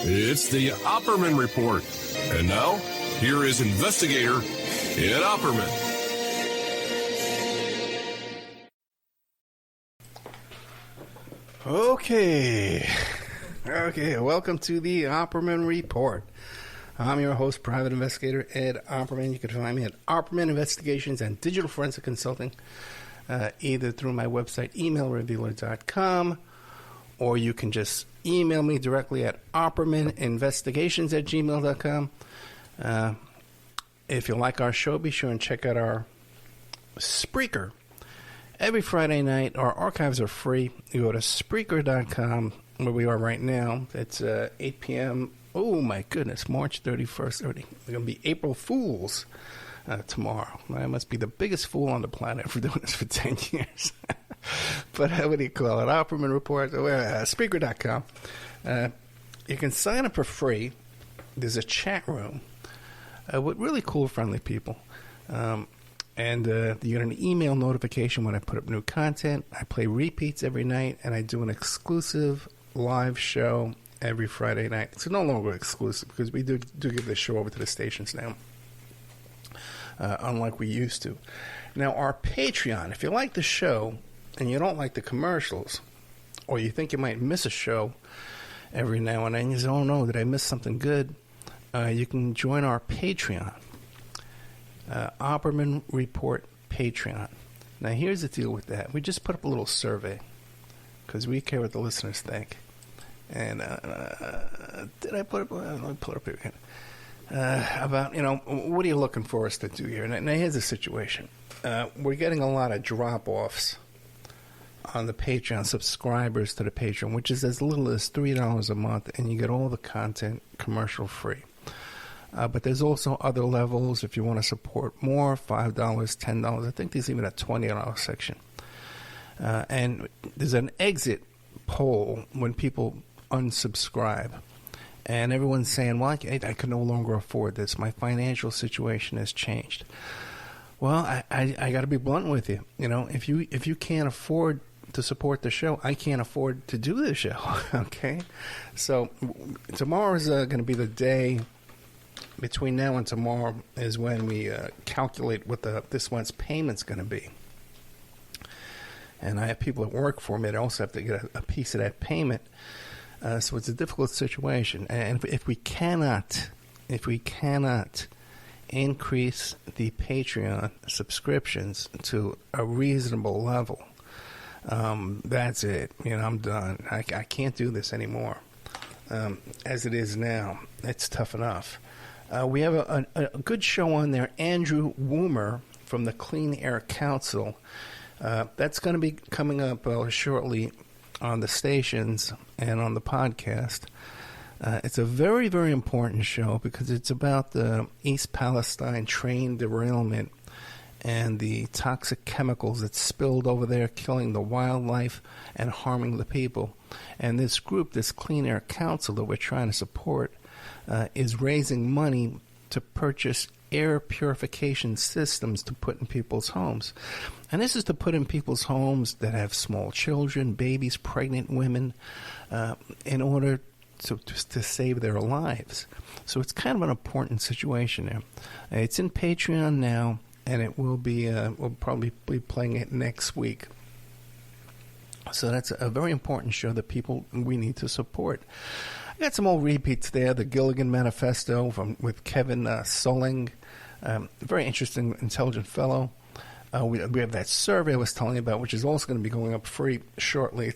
It's the Opperman Report. And now, here is investigator Ed Opperman. Okay, welcome to the Opperman Report. I'm your host, private investigator Ed Opperman. You can find me at Opperman Investigations and Digital Forensic Consulting, either through my website, emailrevealer.com, or you can just email me directly at oppermaninvestigations@gmail.com. If you like our show, be sure and check out our Spreaker. Every Friday night, our archives are free. You go to Spreaker.com, where we are right now. It's 8 p.m. Oh, my goodness, March 31st. It's going to be April Fool's tomorrow. I must be the biggest fool on the planet for doing this for 10 years. But what do you call it? Opperman Report, Spreaker.com. You can sign up for free. There's a chat room with really cool, friendly people. And you get an email notification when I put up new content. I play repeats every night, and I do an exclusive live show every Friday night. It's no longer exclusive because we do give this show over to the stations now, unlike we used to. Now, our Patreon, if you like the show and you don't like the commercials, or you think you might miss a show every now and then, you say, oh no, did I miss something good? You can join our Patreon. Opperman Report Patreon. Now, here's the deal with that. We just put up a little survey because we care what the listeners think. And did I put up? Let me pull it up here again. About, what are you looking for us to do here? Now, here's the situation. We're getting a lot of drop-offs on the Patreon, subscribers to the Patreon, which is as little as $3 a month, and you get all the content commercial-free. But there's also other levels if you want to support more, $5, $10. I think there's even a $20 section. And there's an exit poll when people unsubscribe. And everyone's saying, well, I can no longer afford this. My financial situation has changed. Well, I got to be blunt with you. If you can't afford to support the show, I can't afford to do the show. Okay? So tomorrow is going to be the day. Between now and tomorrow is when we calculate what this month's payment's going to be. And I have people that work for me that also have to get a piece of that payment. So it's a difficult situation. And if we cannot increase the Patreon subscriptions to a reasonable level, that's it. I'm done. I can't do this anymore. As it is now, it's tough enough. We have a good show on there. Andrew Woomer from the Clean Air Council. That's going to be coming up shortly on the stations and on the podcast. It's a very, very important show because it's about the East Palestine train derailment and the toxic chemicals that spilled over there, killing the wildlife and harming the people. And this group, this Clean Air Council that we're trying to support, is raising money to purchase air purification systems to put in people's homes. And this is to put in people's homes that have small children, babies, pregnant women, in order to save their lives. So it's kind of an important situation there. It's in Patreon now, and it will be, we'll probably be playing it next week. So that's a very important show that we need to support. I got some old repeats there. The Gilligan Manifesto with Kevin Solling, very interesting, intelligent fellow. We have that survey I was telling you about, which is also going to be going up free shortly.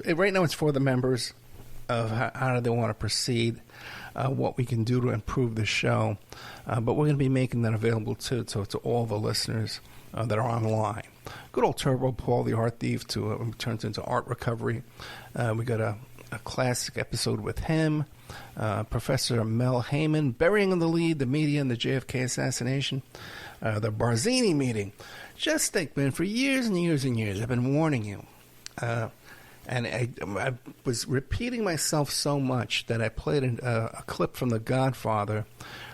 Right now it's for the members of how do they want to proceed, what we can do to improve the show. But we're going to be making that available to all the listeners that are online. Good old Turbo Paul, the art thief, turns into art recovery. We got a classic episode with him. Professor Mel Heyman, burying in the lead, the media and the JFK assassination. The Barzini meeting. Just think, man, for years and years and years, I've been warning you. And I was repeating myself so much that I played a clip from The Godfather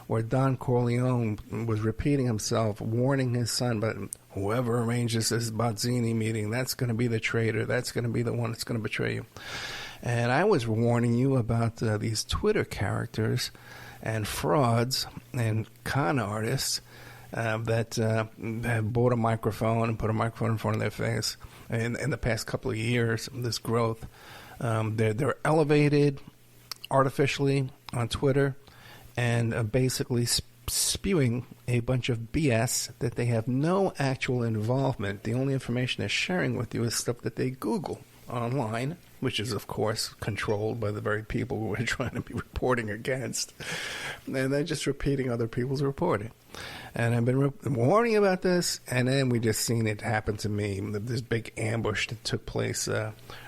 where Don Corleone was repeating himself, warning his son, but whoever arranges this Barzini meeting, that's going to be the traitor. That's going to be the one that's going to betray you. And I was warning you about these Twitter characters and frauds and con artists that have bought a microphone and put a microphone in front of their face in the past couple of years, this growth. They're elevated artificially on Twitter and basically spewing a bunch of BS that they have no actual involvement. The only information they're sharing with you is stuff that they Google online, which is, of course, controlled by the very people who we're trying to be reporting against. And they're just repeating other people's reporting. And I've been warning about this, and then we just seen it happen to me. This big ambush that took place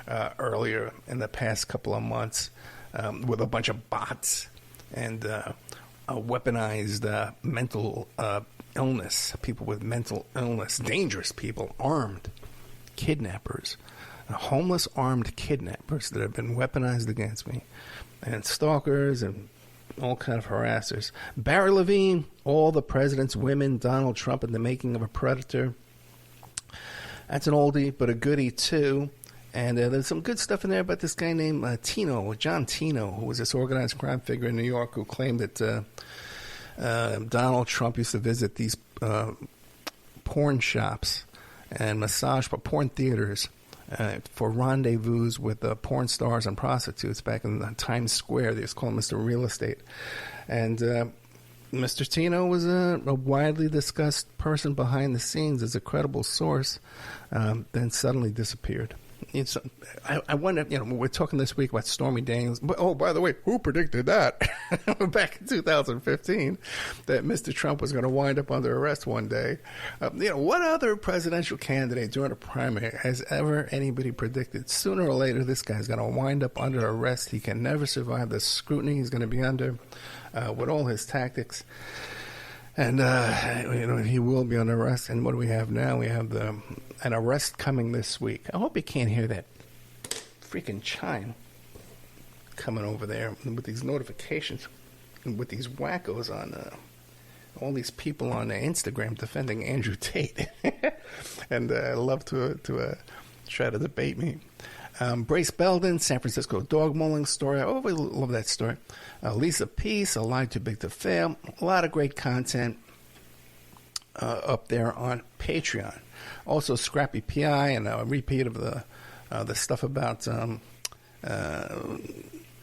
earlier in the past couple of months with a bunch of bots and weaponized mental illness, people with mental illness, dangerous people, armed, kidnappers, homeless armed kidnappers that have been weaponized against me, and stalkers and all kind of harassers. Barry Levine, all the president's women, Donald Trump and the making of a predator. That's an oldie, but a goodie too. And there's some good stuff in there about this guy named John Tino, who was this organized crime figure in New York who claimed that Donald Trump used to visit these porn shops and porn theaters for rendezvous with porn stars and prostitutes back in Times Square. They used to call him Mr. Real Estate. And Mr. Tino was a widely discussed person behind the scenes as a credible source, then suddenly disappeared. I wonder, we're talking this week about Stormy Daniels. But, oh, by the way, who predicted that back in 2015 that Mr. Trump was going to wind up under arrest one day? What other presidential candidate during a primary has ever anybody predicted sooner or later this guy's going to wind up under arrest? He can never survive the scrutiny he's going to be under with all his tactics. And, he will be under arrest. And what do we have now? We have an arrest coming this week. I hope you can't hear that freaking chime coming over there with these notifications and with these wackos on all these people on Instagram defending Andrew Tate. And I love to try to debate me. Brace Belden, San Francisco dog mauling story. I always love that story. Lisa Peace, A Lie Too Big to Fail. A lot of great content up there on Patreon. Also, Scrappy PI and a repeat of the stuff about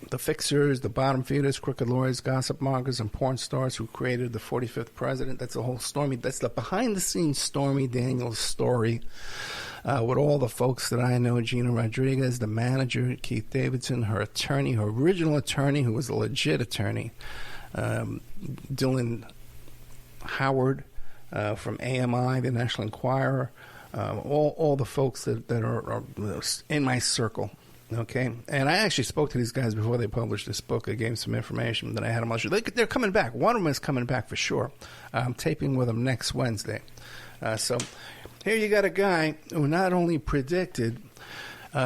the fixers, the bottom feeders, crooked lawyers, gossip mongers, and porn stars who created the 45th president. That's the whole Stormy. That's the behind-the-scenes Stormy Daniels story. With all the folks that I know, Gina Rodriguez, the manager, Keith Davidson, her attorney, her original attorney, who was a legit attorney, Dylan Howard from AMI, the National Enquirer, all the folks that are in my circle. Okay, and I actually spoke to these guys before they published this book. I gave them some information that I had them on. They're coming back. One of them is coming back for sure. I'm taping with them next Wednesday. So here you got a guy who not only predicted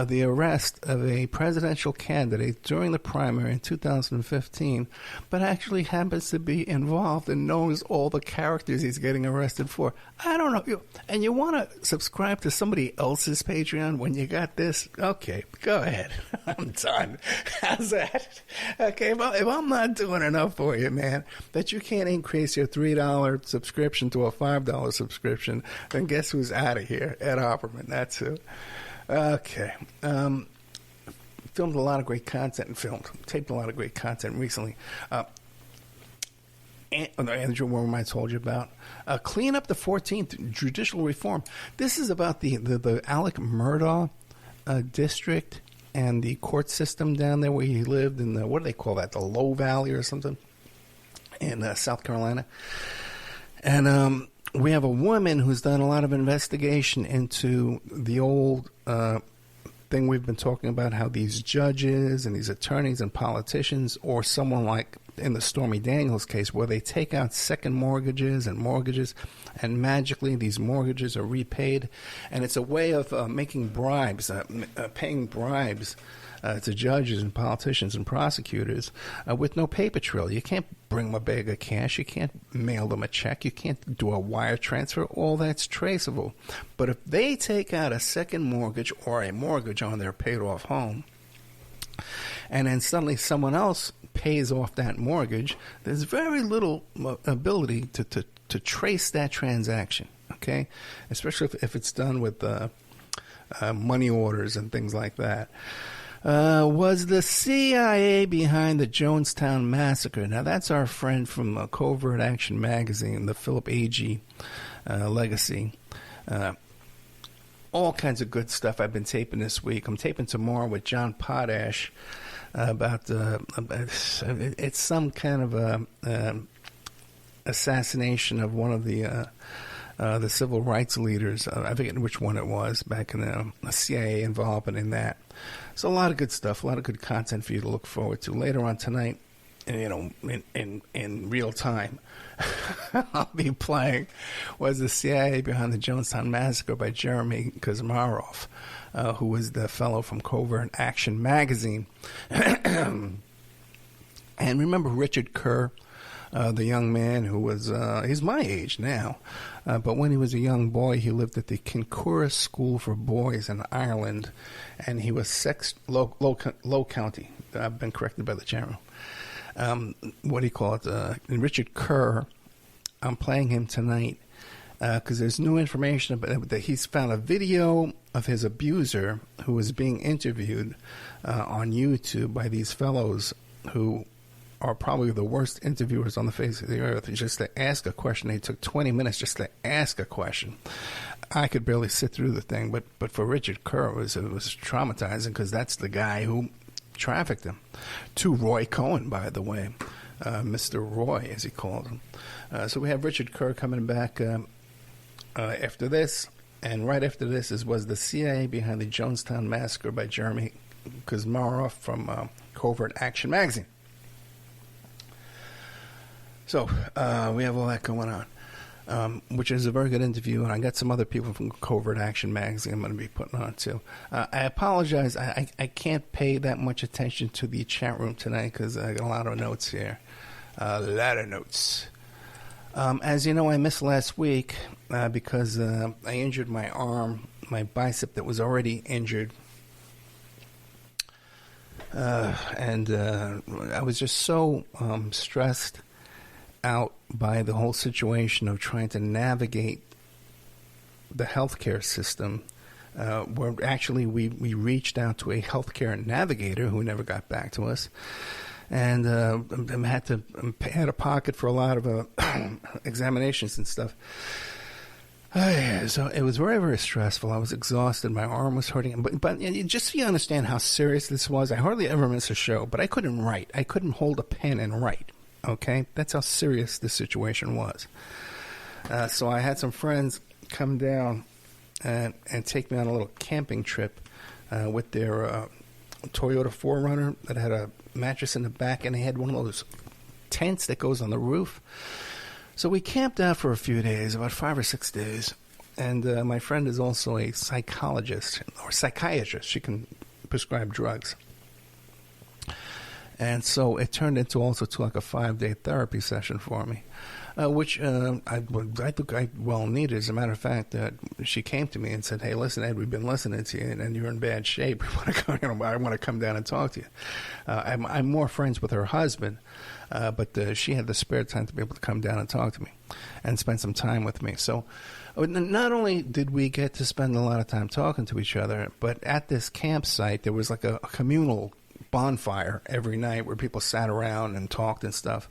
the arrest of a presidential candidate during the primary in 2015, but actually happens to be involved and knows all the characters he's getting arrested for. I don't know. And you want to subscribe to somebody else's Patreon when you got this? Okay, go ahead. I'm done. How's that? Okay, well, if I'm not doing enough for you, man, that you can't increase your $3 subscription to a $5 subscription, then guess who's out of here? Ed Opperman. That's who. Okay. Filmed a lot of great content taped a lot of great content recently. Andrew Worm I told you about. Clean up the 14th, judicial reform. This is about the Alec Murdaugh district and the court system down there where he lived in what do they call that? The Low Valley or something in South Carolina. And we have a woman who's done a lot of investigation into the old thing we've been talking about, how these judges and these attorneys and politicians, or someone like in the Stormy Daniels case, where they take out second mortgages, and magically these mortgages are repaid. And it's a way of making bribes, paying bribes to judges and politicians and prosecutors with no paper trail. You can't bring them a bag of cash. You can't mail them a check. You can't do a wire transfer. All that's traceable. But if they take out a second mortgage or a mortgage on their paid-off home, and then suddenly someone else pays off that mortgage, there's very little ability to trace that transaction, okay? Especially if it's done with money orders and things like that. Was the CIA behind the Jonestown Massacre? Now, that's our friend from Covert Action Magazine, the Philip Agee legacy. All kinds of good stuff I've been taping this week. I'm taping tomorrow with John Potash about it's some kind of assassination of one of the civil rights leaders. I forget which one it was back in the CIA involvement in that. So a lot of good stuff, a lot of good content for you to look forward to later on tonight. In real time, I'll be playing Was the CIA Behind the Jonestown Massacre by Jeremy Kuzmarov, who was the fellow from Covert Action Magazine. And remember Richard Kerr, the young man who was, he's my age now, but when he was a young boy, he lived at the Kincura School for Boys in Ireland, and he was low county. I've been corrected by the general. What do you call it? Richard Kerr. I'm playing him tonight because there's new information about that. He's found a video of his abuser who was being interviewed on YouTube by these fellows who are probably the worst interviewers on the face of the earth. Just to ask a question, they took 20 minutes just to ask a question. I could barely sit through the thing, but for Richard Kerr, it was traumatizing because that's the guy who trafficked him to Roy Cohen, by the way, Mr. Roy, as he called him. So we have Richard Kerr coming back after this, and right after this was the CIA Behind the Jonestown Massacre by Jeremy Kuzmarov from Covert Action Magazine. So we have all that going on. Which is a very good interview, and I got some other people from Covert Action Magazine I'm going to be putting on too. I apologize, I can't pay that much attention to the chat room tonight because I got a lot of notes here. A lot of notes. As you know, I missed last week because I injured my arm, my bicep that was already injured. And I was just so stressed out by the whole situation of trying to navigate the healthcare system, where actually we reached out to a healthcare navigator who never got back to us, and had a pocket for a lot of examinations and stuff. So it was very, very stressful. I was exhausted. My arm was hurting. But just so you understand how serious this was, I hardly ever miss a show, but I couldn't write. I couldn't hold a pen and write. Okay, that's how serious this situation was. So I had some friends come down and take me on a little camping trip with their Toyota 4Runner that had a mattress in the back, and they had one of those tents that goes on the roof. So we camped out for a few days, about 5 or 6 days, and my friend is also a psychologist or psychiatrist. She can prescribe drugs. And so it turned into also to like a 5-day therapy session for me, which I think I well needed. As a matter of fact, she came to me and said, "Hey, listen, Ed, we've been listening to you, and you're in bad shape. I want to come down and talk to you." I'm more friends with her husband, but she had the spare time to be able to come down and talk to me and spend some time with me. So not only did we get to spend a lot of time talking to each other, but at this campsite, there was like a communal bonfire every night where people sat around and talked and stuff.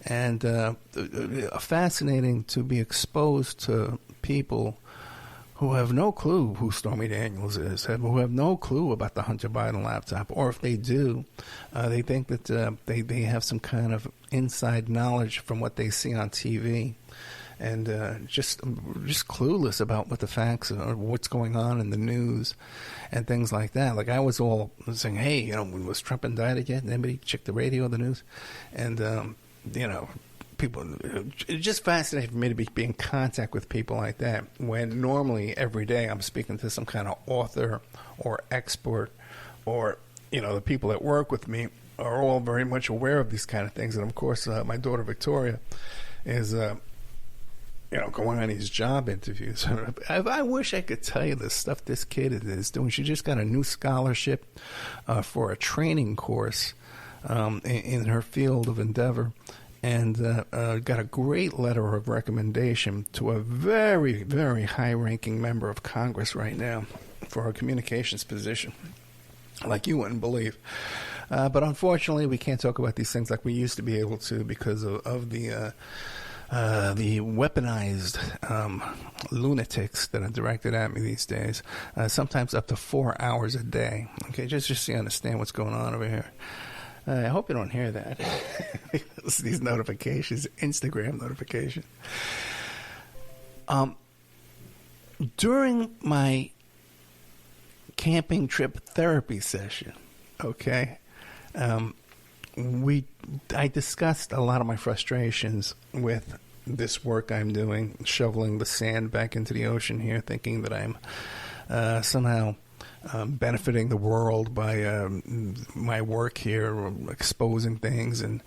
And fascinating to be exposed to people who have no clue who Stormy Daniels is, who have no clue about the Hunter Biden laptop, or if they do, they think that they have some kind of inside knowledge from what they see on TV, and just clueless about what the facts are, what's going on in the news, and things like that. Like I was all saying, "Hey, was Trump indicted yet? Anybody check the radio, the news?" And people. It's just fascinating for me to be in contact with people like that, when normally every day I'm speaking to some kind of author or expert, or the people that work with me are all very much aware of these kind of things. And of course, my daughter Victoria is going on these job interviews. I wish I could tell you the stuff this kid is doing. She just got a new scholarship for a training course in her field of endeavor, and got a great letter of recommendation to a very, very high-ranking member of Congress right now for her communications position, like you wouldn't believe. But unfortunately, we can't talk about these things like we used to be able to because of the weaponized lunatics that are directed at me these days, sometimes up to 4 hours a day. Okay, just so you understand what's going on over here. I hope you don't hear that. These notifications, Instagram notifications. During my camping trip therapy session, okay, I discussed a lot of my frustrations with this work I'm doing, shoveling the sand back into the ocean here, thinking that I'm somehow benefiting the world by my work here, exposing things and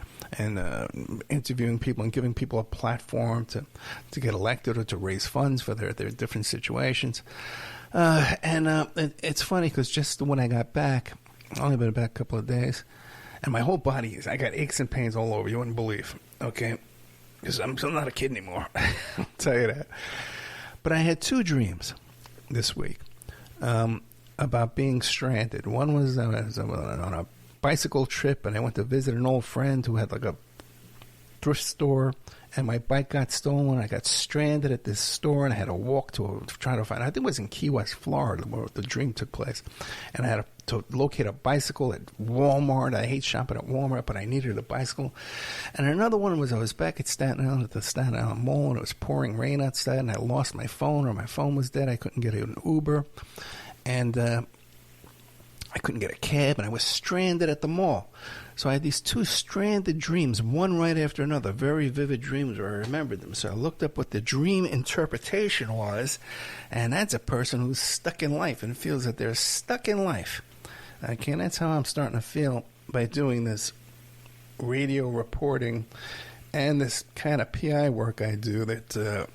interviewing people and giving people a platform to get elected or to raise funds for their different situations. It's funny because just when I got back, only been back a couple of days, and my whole body I got aches and pains all over. You wouldn't believe, okay? Because I'm not a kid anymore. I'll tell you that. But I had 2 dreams this week about being stranded. One was I was on a bicycle trip, and I went to visit an old friend who had like a thrift store, and my bike got stolen. I got stranded at this store, and I had to walk to try to find. I think it was in Key West, Florida, where the dream took place. And I had to locate a bicycle at Walmart. I hate shopping at Walmart, but I needed a bicycle. And another one was I was back at Staten Island at the Staten Island Mall, and it was pouring rain outside, and I lost my phone, or my phone was dead. I couldn't get an Uber, and I couldn't get a cab, and I was stranded at the mall. So I had these 2 stranded dreams, one right after another, very vivid dreams where I remembered them. So I looked up what the dream interpretation was, and that's a person who's stuck in life and feels that they're stuck in life. Okay, and that's how I'm starting to feel by doing this radio reporting and this kind of PI work I do that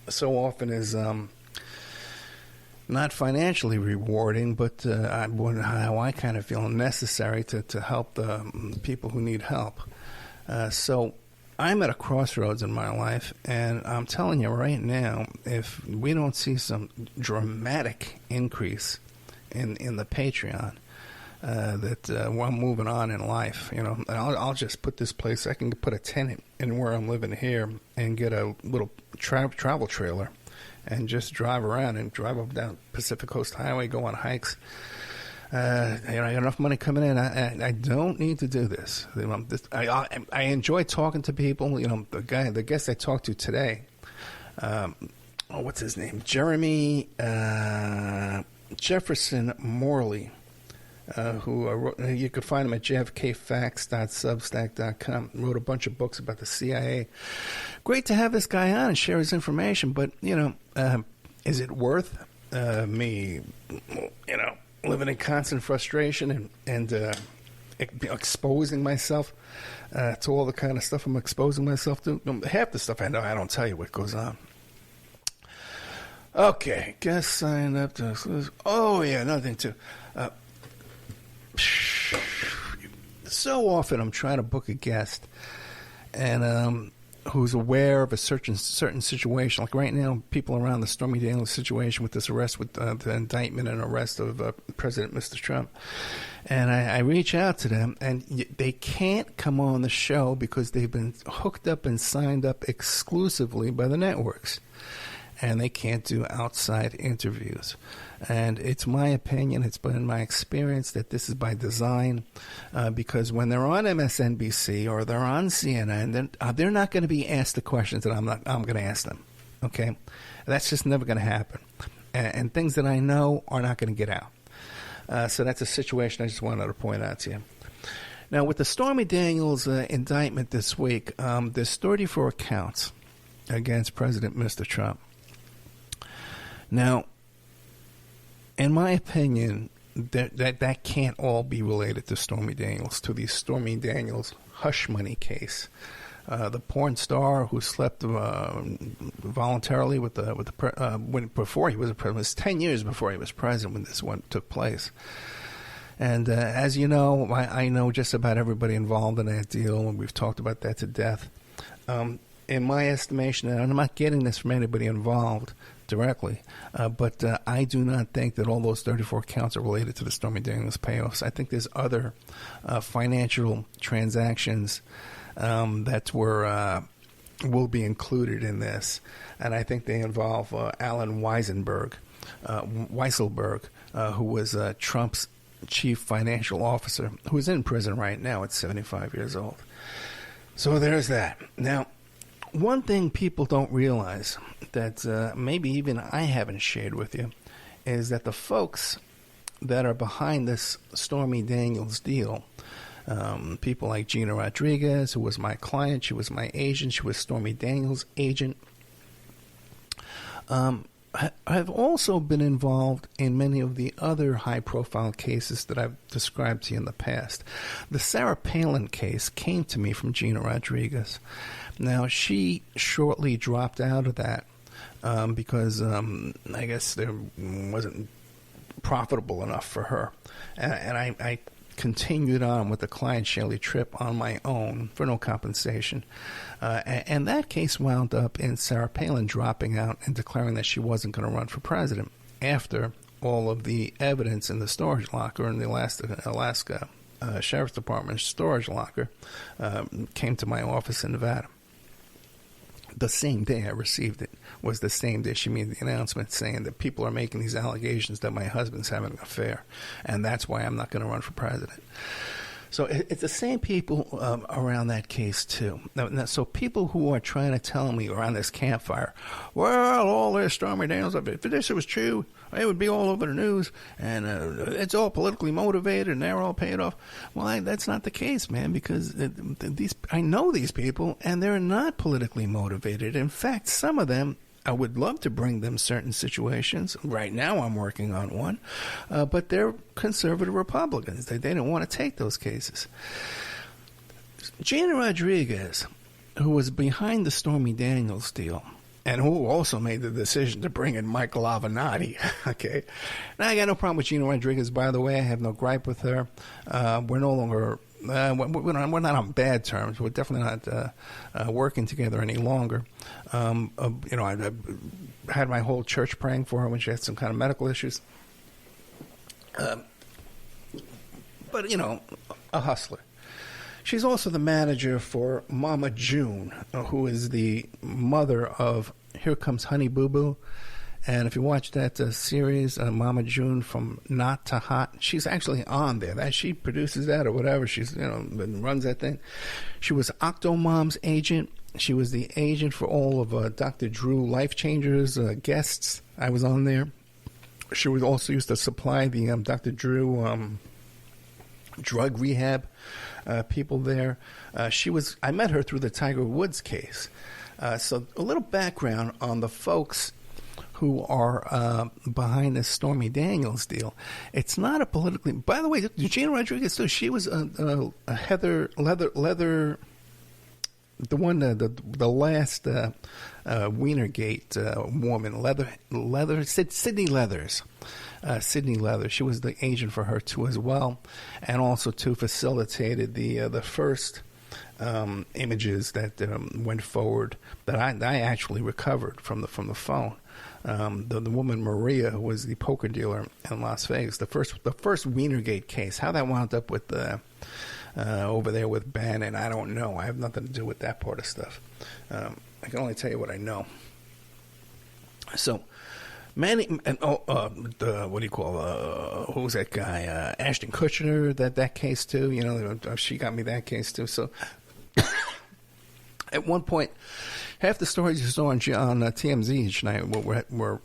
so often is not financially rewarding, but how I kind of feel necessary to help the people who need help. So I'm at a crossroads in my life, and I'm telling you right now, if we don't see some dramatic increase in the Patreon, that I'm moving on in life, and I'll just put this place, I can put a tenant in where I'm living here and get a little travel trailer and just drive around and drive up down Pacific Coast Highway, go on hikes. I got enough money coming in. I don't need to do this. I enjoy talking to people. The guest I talked to today, what's his name? Jeremy Jefferson Morley, who you could find him at jfkfacts.substack.com. Wrote a bunch of books about the CIA. Great to have this guy on and share his information, but is it worth me, living in constant frustration and exposing myself to all the kind of stuff I'm exposing myself to? Half the stuff I know, I don't tell you what goes on. Okay, guest signed up to. Oh yeah, another thing too. So often I'm trying to book a guest, and who's aware of a certain situation. Like right now, people around the Stormy Daniels situation with this arrest, with the indictment and arrest of President Mr. Trump. And I reach out to them, and they can't come on the show because they've been hooked up and signed up exclusively by the networks. And they can't do outside interviews. And it's my opinion, it's been my experience that this is by design, because when they're on MSNBC or they're on CNN, they're not going to be asked the questions that I'm going to ask them. Okay, that's just never going to happen. And things that I know are not going to get out. So that's a situation I just wanted to point out to you. Now, with the Stormy Daniels indictment this week, there's 34 counts against President Mr. Trump. Now, in my opinion, that can't all be related to Stormy Daniels, to the Stormy Daniels hush money case the porn star who slept voluntarily with the before he was president. It was 10 years before he was president when this one took place. And as you know, I know just about everybody involved in that deal, and we've talked about that to death. In my estimation, and I'm not getting this from anybody involved directly, but I do not think that all those 34 counts are related to the Stormy Daniels payoffs. I think there's other financial transactions that will be included in this, and I think they involve Alan Weisselberg, who was Trump's chief financial officer, who's in prison right now at 75 years old. So there's that. Now, one thing people don't realize that maybe even I haven't shared with you is that the folks that are behind this Stormy Daniels deal, people like Gina Rodriguez, who was my client, she was my agent, she was Stormy Daniels' agent, have also been involved in many of the other high-profile cases that I've described to you in the past. The Sarah Palin case came to me from Gina Rodriguez. Now, she shortly dropped out of that because I guess there wasn't profitable enough for her. And I continued on with the client Shelley Tripp on my own for no compensation. And that case wound up in Sarah Palin dropping out and declaring that she wasn't going to run for president after all of the evidence in the storage locker in the Alaska Sheriff's Department storage locker came to my office in Nevada. The same day I received it was the same day she made the announcement saying that people are making these allegations that my husband's having an affair, and that's why I'm not going to run for president. So it's the same people around that case, too. Now, so people who are trying to tell me around this campfire, well, all this Stormy Daniels, if this was true, it would be all over the news, and it's all politically motivated, and they're all paid off. Well, that's not the case, man, because I know these people, and they're not politically motivated. In fact, some of them, I would love to bring them certain situations. Right now I'm working on one. But they're conservative Republicans. They didn't want to take those cases. Gina Rodriguez, who was behind the Stormy Daniels deal, and who also made the decision to bring in Michael Avenatti, okay? Now, I got no problem with Gina Rodriguez, by the way. I have no gripe with her. We're no longer... we're not on bad terms. We're definitely not working together any longer. I had my whole church praying for her when she had some kind of medical issues. But, a hustler. She's also the manager for Mama June, who is the mother of Here Comes Honey Boo Boo. And if you watch that series, Mama June from Not to Hot, she's actually on there. She produces that or whatever. She's, runs that thing. She was Octomom's agent. She was the agent for all of Dr. Drew Life Changers guests. I was on there. She was also used to supply the Dr. Drew drug rehab people there. I met her through the Tiger Woods case. So a little background on the folks who are behind this Stormy Daniels deal. It's not a politically... By the way, Gina Rodriguez, too, she was a Heather Leather... The one, the last Wienergate woman, Sydney Leathers. Sydney Leathers. She was the agent for her, too, as well. And also, too, facilitated the first images that went forward that I actually recovered from the phone. The woman Maria, who was the poker dealer in Las Vegas, the first Wienergate case, how that wound up with over there with Bannon, I don't know. I have nothing to do with that part of stuff. I can only tell you what I know. So, what do you call? Who was that guy? Ashton Kutcher. That case too. She got me that case too. So, at one point, half the stories you saw on TMZ each night were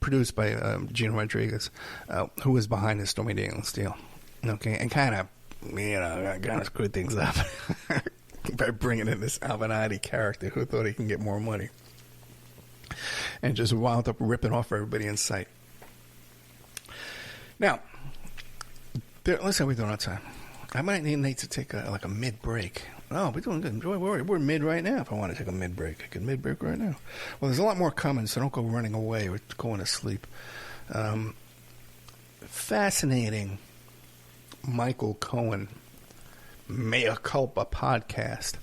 produced by Gina Rodriguez, who was behind the Stormy Daniels deal. Okay, and kind of screwed things up by bringing in this Avenatti character who thought he can get more money, and just wound up ripping off everybody in sight. Now, let's say we don't have time. I might need to take a mid break. Oh, we're doing good. We're mid right now. If I want to take a mid break, I can mid break right now. Well, there's a lot more coming, so don't go running away or going to sleep. Fascinating Michael Cohen Mea Culpa podcast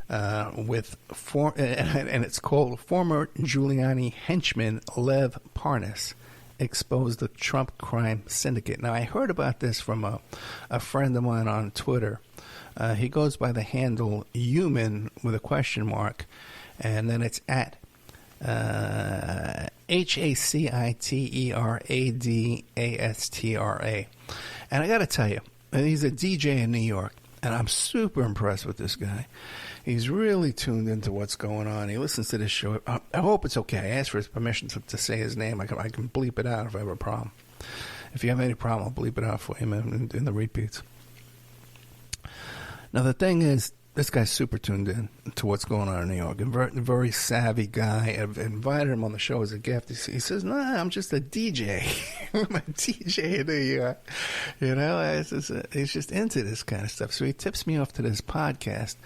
and it's called Former Giuliani Henchman Lev Parnas Exposed the Trump Crime Syndicate. Now, I heard about this from a friend of mine on Twitter. He goes by the handle Human with a question mark, and then it's at HACITERADASTRA. And I got to tell you, he's a DJ in New York, and I'm super impressed with this guy. He's really tuned into what's going on. He listens to this show. I hope it's okay. I asked for his permission to say his name. I can bleep it out if I have a problem. If you have any problem, I'll bleep it out for him in the repeats. Now, the thing is, this guy's super tuned in to what's going on in New York. A very savvy guy. I've invited him on the show as a gift. He says, "Nah, I'm just a DJ. I'm a DJ in New York." You know, he's just into this kind of stuff. So he tips me off to this podcast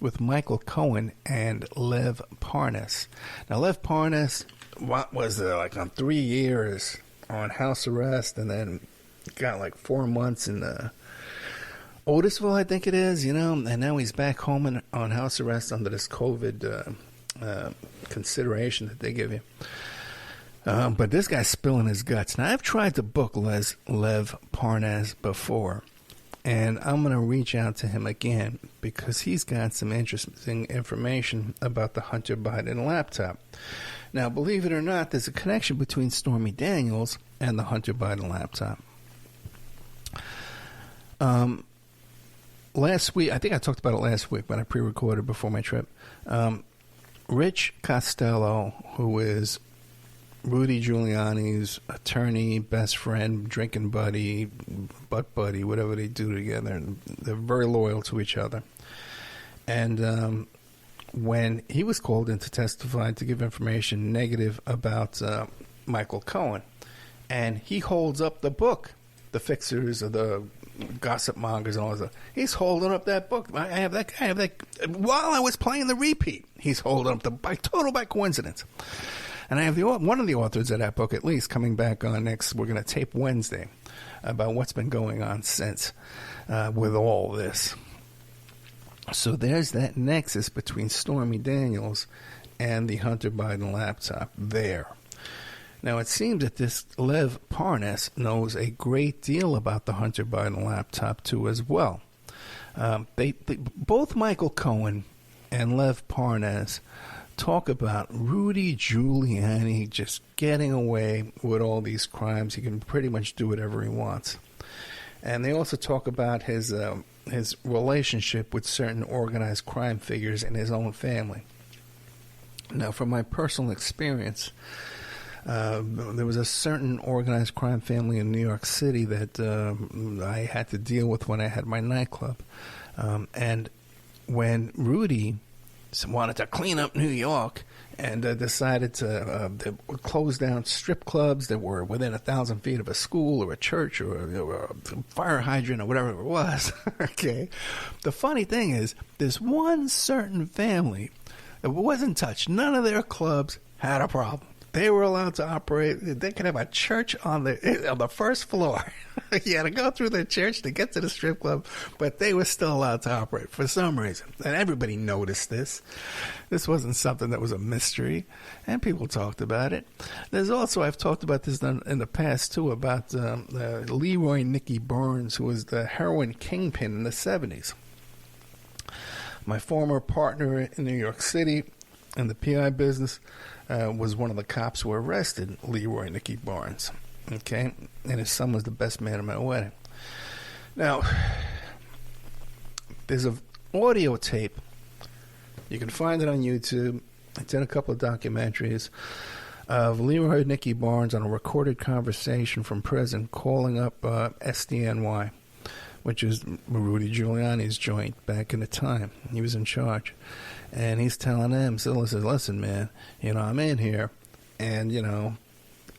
with Michael Cohen and Lev Parnas. Now, Lev Parnas, what was it, like on 3 years on house arrest, and then got like 4 months in Otisville, I think it is, you know, and now he's back home on house arrest under this COVID consideration that they give you. But this guy's spilling his guts. Now, I've tried to book Lev Parnas before, and I'm going to reach out to him again because he's got some interesting information about the Hunter Biden laptop. Now, believe it or not, there's a connection between Stormy Daniels and the Hunter Biden laptop. Last week, I think I talked about it last week when I pre-recorded before my trip. Rich Costello, who is Rudy Giuliani's attorney, best friend, drinking buddy, butt buddy, whatever they do together, they're very loyal to each other. And when he was called in to testify to give information negative about Michael Cohen, and he holds up the book, The Fixers of the Gossip Mongers and all that. He's holding up that book. I have that while I was playing the repeat. He's holding up by coincidence. And I have one of the authors of that book, at least, coming back on next. We're going to tape Wednesday about what's been going on since with all this. So there's that nexus between Stormy Daniels and the Hunter Biden laptop there. Now, it seems that this Lev Parnas knows a great deal about the Hunter Biden laptop, too, as well. Both Michael Cohen and Lev Parnas talk about Rudy Giuliani just getting away with all these crimes. He can pretty much do whatever he wants. And they also talk about his relationship with certain organized crime figures in his own family. Now, from my personal experience, there was a certain organized crime family in New York City that I had to deal with when I had my nightclub. And when Rudy wanted to clean up New York and decided to close down strip clubs that were within 1,000 feet of a school or a church or a fire hydrant or whatever it was, okay, the funny thing is there's one certain family that wasn't touched. None of their clubs had a problem. They were allowed to operate. They could have a church on the first floor. You had to go through the church to get to the strip club, but they were still allowed to operate for some reason. And everybody noticed this. This wasn't something that was a mystery, and people talked about it. There's also, I've talked about this in the past, too, about Leroy Nicky Barnes, who was the heroin kingpin in the 70s. My former partner in New York City in the PI business was one of the cops who arrested Leroy Nicky Barnes, okay? And his son was the best man at my wedding. Now, there's an audio tape. You can find it on YouTube. It's in a couple of documentaries of Leroy Nicky Barnes on a recorded conversation from prison calling up SDNY, which is Rudy Giuliani's joint back in the time. He was in charge. And he's telling them, so listen, man, you know, I'm in here, and, you know,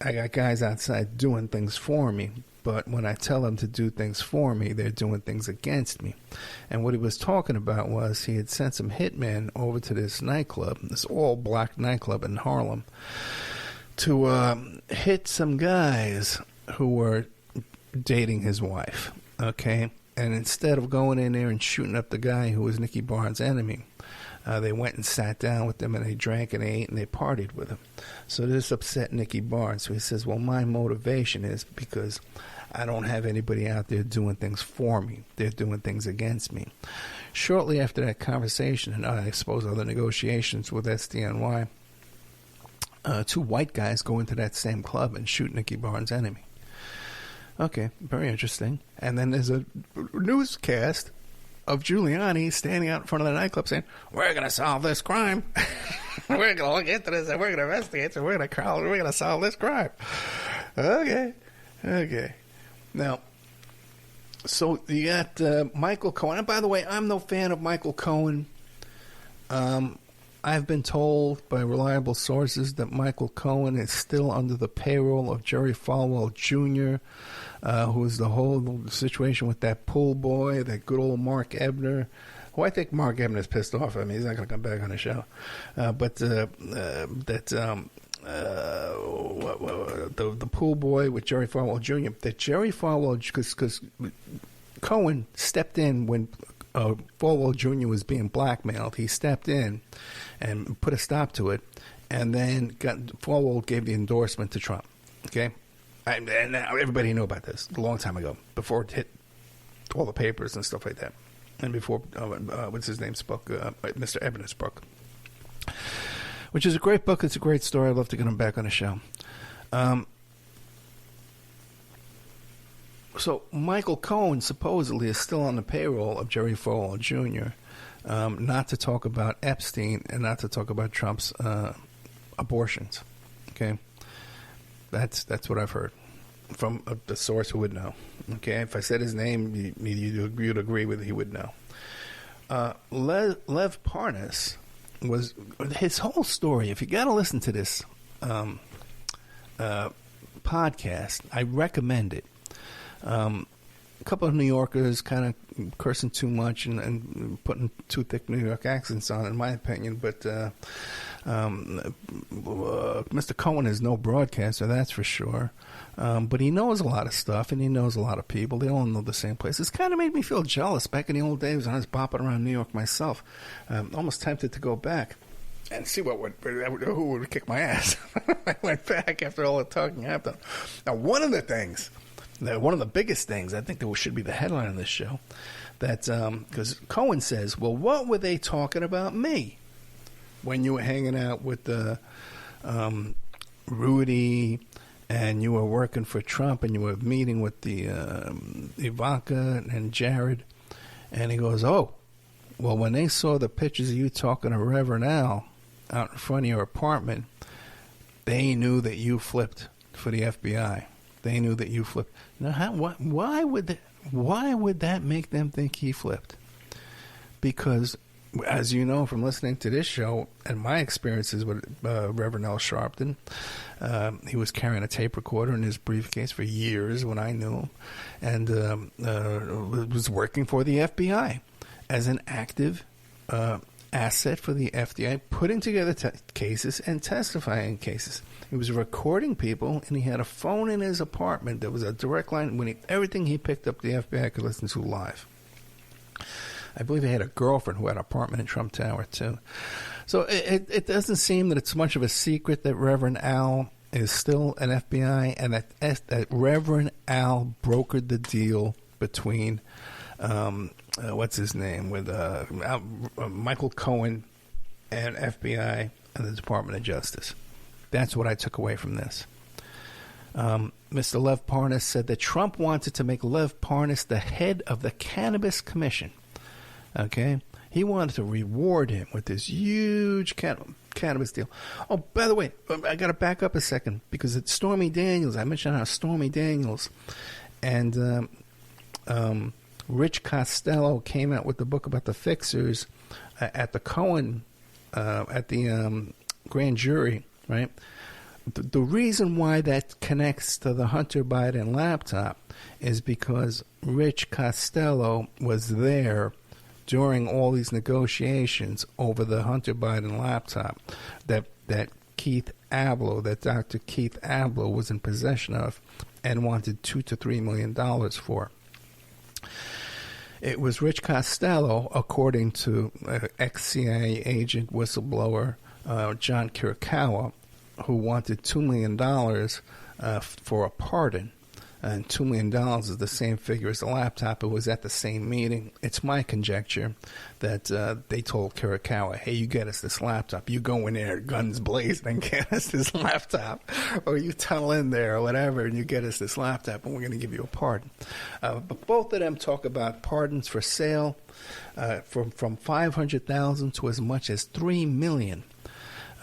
I got guys outside doing things for me, but when I tell them to do things for me, they're doing things against me. And what he was talking about was he had sent some hitmen over to this nightclub, this all-black nightclub in Harlem, to hit some guys who were dating his wife, okay? And instead of going in there and shooting up the guy who was Nicky Barnes' enemy, they went and sat down with them, and they drank and they ate and they partied with him. So this upset Nicky Barnes. So he says, well, my motivation is because I don't have anybody out there doing things for me. They're doing things against me. Shortly after that conversation, and I suppose other negotiations with SDNY, two white guys go into that same club and shoot Nicky Barnes' enemy. Okay, very interesting. And then there's a newscast of Giuliani standing out in front of the nightclub saying, we're going to solve this crime. We're going to look into this and we're going to investigate and we're going to solve this crime. Okay. Now, so you got Michael Cohen. And by the way, I'm no fan of Michael Cohen. I've been told by reliable sources that Michael Cohen is still under the payroll of Jerry Falwell Jr., who is the whole situation with that pool boy, that good old Mark Ebner, who I think Mark Ebner is pissed off at me. He's not going to come back on the show. The pool boy with Jerry Falwell Jr., that Jerry Falwell, because Cohen stepped in when Falwell Jr. was being blackmailed. He stepped in and put a stop to it, and then Falwell gave the endorsement to Trump. Okay? And everybody knew about this a long time ago, before it hit all the papers and stuff like that, and before what's his name's book, Mr. Ebner's book, which is a great book. It's a great story. I'd love to get him back on the show. So Michael Cohen supposedly is still on the payroll of Jerry Falwell Jr., not to talk about Epstein and not to talk about Trump's abortions. Okay? That's what I've heard from the source who would know. Okay, if I said his name, you'd agree with it. He would know. Lev Parnas was his whole story. If you got to listen to this podcast, I recommend it. A couple of New Yorkers kind of cursing too much and putting too thick New York accents on, in my opinion. But Mr. Cohen is no broadcaster, that's for sure. But he knows a lot of stuff, and he knows a lot of people. They all know the same place. It's kind of made me feel jealous back in the old days when I was bopping around New York myself. Almost tempted to go back and see who would kick my ass. I went back after all the talking I've done. Now, one of the biggest things, I think that should be the headline of this show, that because Cohen says, well, what were they talking about me when you were hanging out with Rudy and you were working for Trump and you were meeting with the Ivanka and Jared? And he goes, oh, well, when they saw the pictures of you talking to Reverend Al out in front of your apartment, they knew that you flipped for the FBI. They knew that you flipped. Now, why would that make them think he flipped? Because, as you know from listening to this show and my experiences with Reverend Al Sharpton, he was carrying a tape recorder in his briefcase for years when I knew him, and was working for the FBI as an active asset for the FDA, putting together cases and testifying in cases. He was recording people, and he had a phone in his apartment that was a direct line. Everything he picked up, the FBI could listen to live. I believe he had a girlfriend who had an apartment in Trump Tower, too. So it doesn't seem that it's much of a secret that Reverend Al is still an FBI, and that Reverend Al brokered the deal between, what's his name, with Michael Cohen and FBI and the Department of Justice. That's what I took away from this. Mr. Lev Parnas said that Trump wanted to make Lev Parnas the head of the Cannabis Commission. Okay? He wanted to reward him with this huge cannabis deal. Oh, by the way, I got to back up a second, because it's Stormy Daniels. I mentioned how Stormy Daniels and Rich Costello came out with the book about the fixers at the Cohen, at the grand jury, right? the reason why that connects to the Hunter Biden laptop is because Rich Costello was there during all these negotiations over the Hunter Biden laptop that Dr. Keith Abloh was in possession of and wanted $2 to $3 million for. It was Rich Costello, according to ex-CIA agent whistleblower John Kirikawa, who wanted $2 million for a pardon. And $2 million is the same figure as the laptop. It was at the same meeting. It's my conjecture that they told Kirikawa, hey, you get us this laptop. You go in there, guns blazing, and get us this laptop. Or you tunnel in there or whatever, and you get us this laptop, and we're going to give you a pardon. But both of them talk about pardons for sale from $500,000 to as much as $3 million.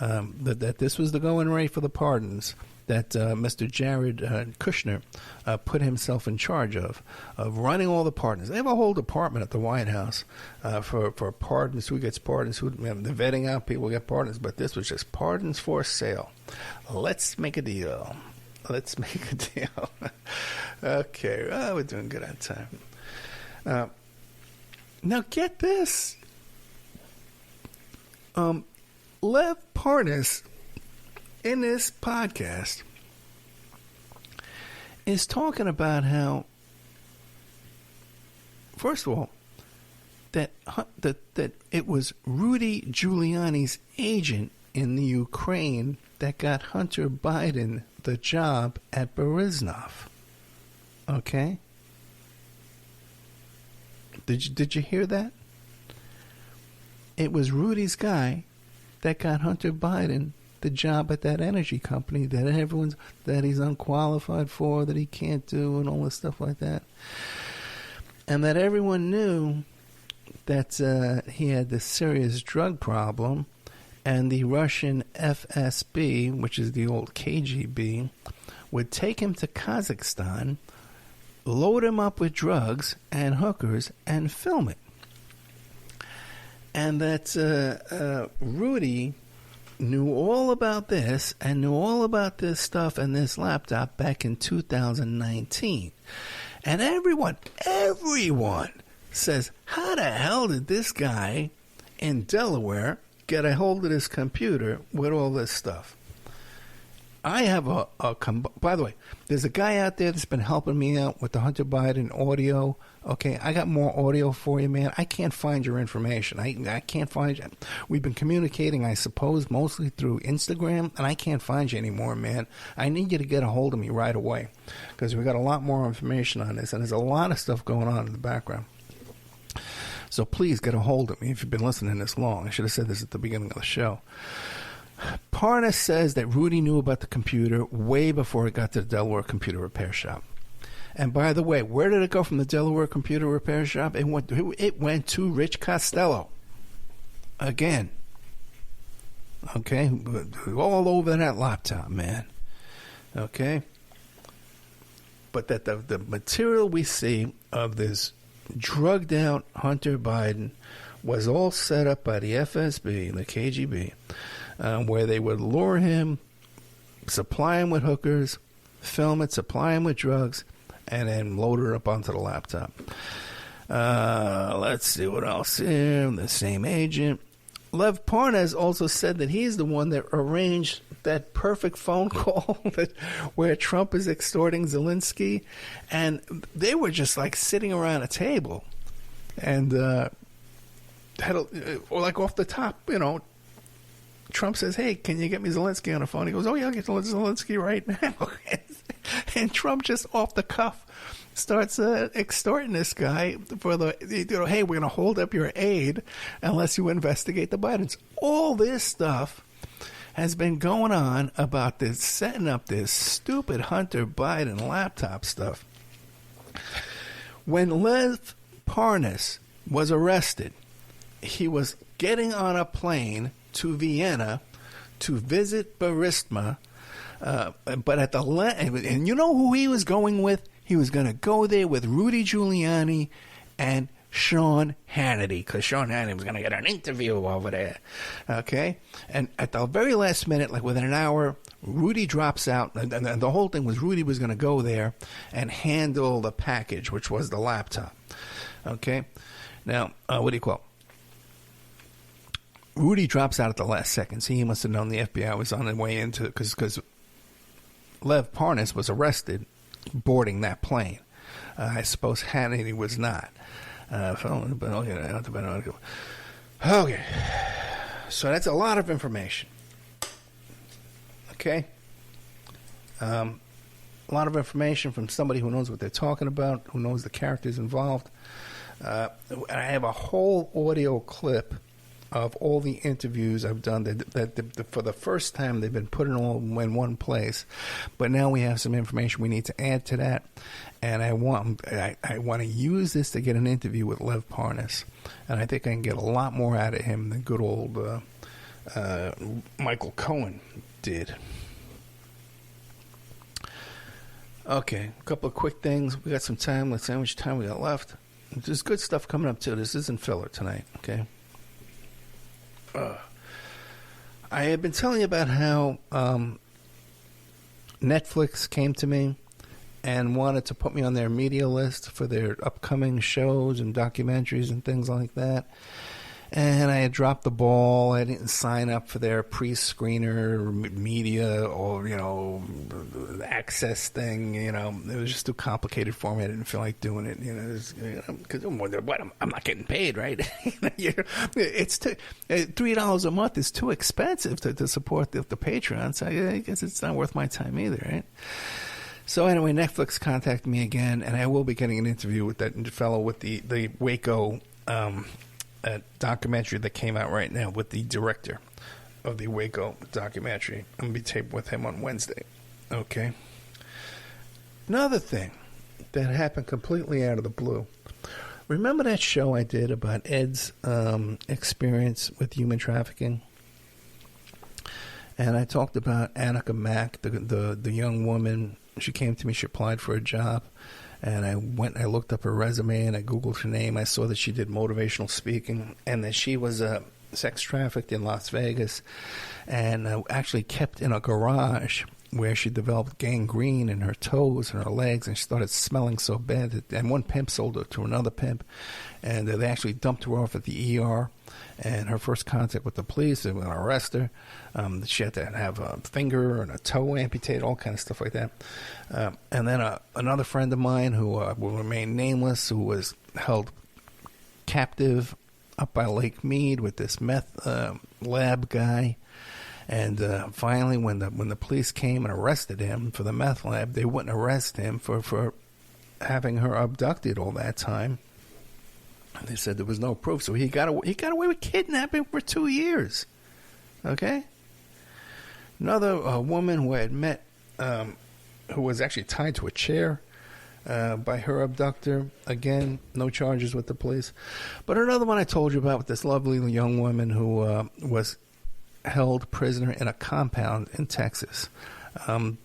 That this was the going rate for the pardons that Mr. Jared Kushner put himself in charge of running all the pardons. They have a whole department at the White House for pardons, who gets pardons, they're vetting out people who get pardons, but this was just pardons for sale. Let's make a deal. Okay, we're doing good on time. Now get this. Lev Parnas, in this podcast, is talking about how, first of all, that it was Rudy Giuliani's agent in the Ukraine that got Hunter Biden the job at Burisma. Okay? Did you hear that? It was Rudy's guy that got Hunter Biden the job at that energy company that he's unqualified for, that he can't do, and all this stuff like that. And that everyone knew that he had this serious drug problem, and the Russian FSB, which is the old KGB, would take him to Kazakhstan, load him up with drugs and hookers, and film it. And that Rudy knew all about this and knew all about this stuff and this laptop back in 2019. And everyone says, how the hell did this guy in Delaware get a hold of this computer with all this stuff? I have by the way, there's a guy out there that's been helping me out with the Hunter Biden audio. Okay, I got more audio for you, man. I can't find your information. I can't find you. We've been communicating, I suppose, mostly through Instagram, and I can't find you anymore, man. I need you to get a hold of me right away, because we got a lot more information on this, and there's a lot of stuff going on in the background. So please get a hold of me if you've been listening this long. I should have said this at the beginning of the show. Parnas says that Rudy knew about the computer way before it got to the Delaware computer repair shop. And by the way, where did it go from the Delaware computer repair shop? It went to Rich Costello. Again. Okay? All over that laptop, man. Okay? But that the material we see of this drugged out Hunter Biden was all set up by the FSB, the KGB, where they would lure him, supply him with hookers, film it, supply him with drugs, and then load it up onto the laptop. Let's see what else here. The same agent. Lev Parnas also said that he's the one that arranged that perfect phone call where Trump is extorting Zelensky. And they were just like sitting around a table. And, or like off the top, Trump says, hey, can you get me Zelensky on the phone? He goes, oh, yeah, I'll get Zelensky right now. And Trump just off the cuff starts extorting this guy for hey, we're going to hold up your aid unless you investigate the Bidens. All this stuff has been going on about this, setting up this stupid Hunter Biden laptop stuff. When Lev Parnas was arrested, he was getting on a plane to Vienna to visit Burisma, but at and you know who he was going with? He was going to go there with Rudy Giuliani and Sean Hannity, because Sean Hannity was going to get an interview over there. Okay? And at the very last minute, like within an hour, Rudy drops out. And the whole thing was Rudy was going to go there and handle the package, which was the laptop. Okay? Now, what do you call it? Rudy drops out at the last second. See, he must have known the FBI was on the way into it because Lev Parnas was arrested boarding that plane. I suppose Hannity was not. Okay. So that's a lot of information. Okay? A lot of information from somebody who knows what they're talking about, who knows the characters involved. I have a whole audio clip of all the interviews I've done that for the first time they've been put all in one place, but now we have some information we need to add to that, and I want to use this to get an interview with Lev Parnas, and I think I can get a lot more out of him than good old Michael Cohen did. Okay, a couple of quick things. We got some time. Let's see how much time we got left. There's good stuff coming up too. This isn't filler tonight. Okay. I have been telling you about how Netflix came to me and wanted to put me on their media list for their upcoming shows and documentaries and things like that. And I had dropped the ball. I didn't sign up for their pre-screener media or, access thing. It was just too complicated for me. I didn't feel like doing it. Because I'm not getting paid, right? It's $3 a month is too expensive to support the Patreon. So I guess it's not worth my time either, right? So anyway, Netflix contacted me again, and I will be getting an interview with that fellow with the Waco documentary that came out right now with the director of the Waco documentary. I'm going to be taped with him on Wednesday. Okay. Another thing that happened completely out of the blue. Remember that show I did about Ed's experience with human trafficking? And I talked about Annika Mack, the young woman. She came to me. She applied for a job. And I looked up her resume and I Googled her name. I saw that she did motivational speaking and that she was sex trafficked in Las Vegas and actually kept in a garage where she developed gangrene in her toes and her legs, and she started smelling so bad and one pimp sold her to another pimp, and they actually dumped her off at the ER. And her first contact with the police, they were going to arrest her. She had to have a finger and a toe amputated, all kind of stuff like that. And then another friend of mine who will remain nameless, who was held captive up by Lake Mead with this meth lab guy. And finally, when the police came and arrested him for the meth lab, they wouldn't arrest him for having her abducted all that time. They said there was no proof, so he got away with kidnapping for 2 years. Okay? Another woman who I had met, who was actually tied to a chair by her abductor. Again, no charges with the police. But another one I told you about with this lovely young woman who was held prisoner in a compound in Texas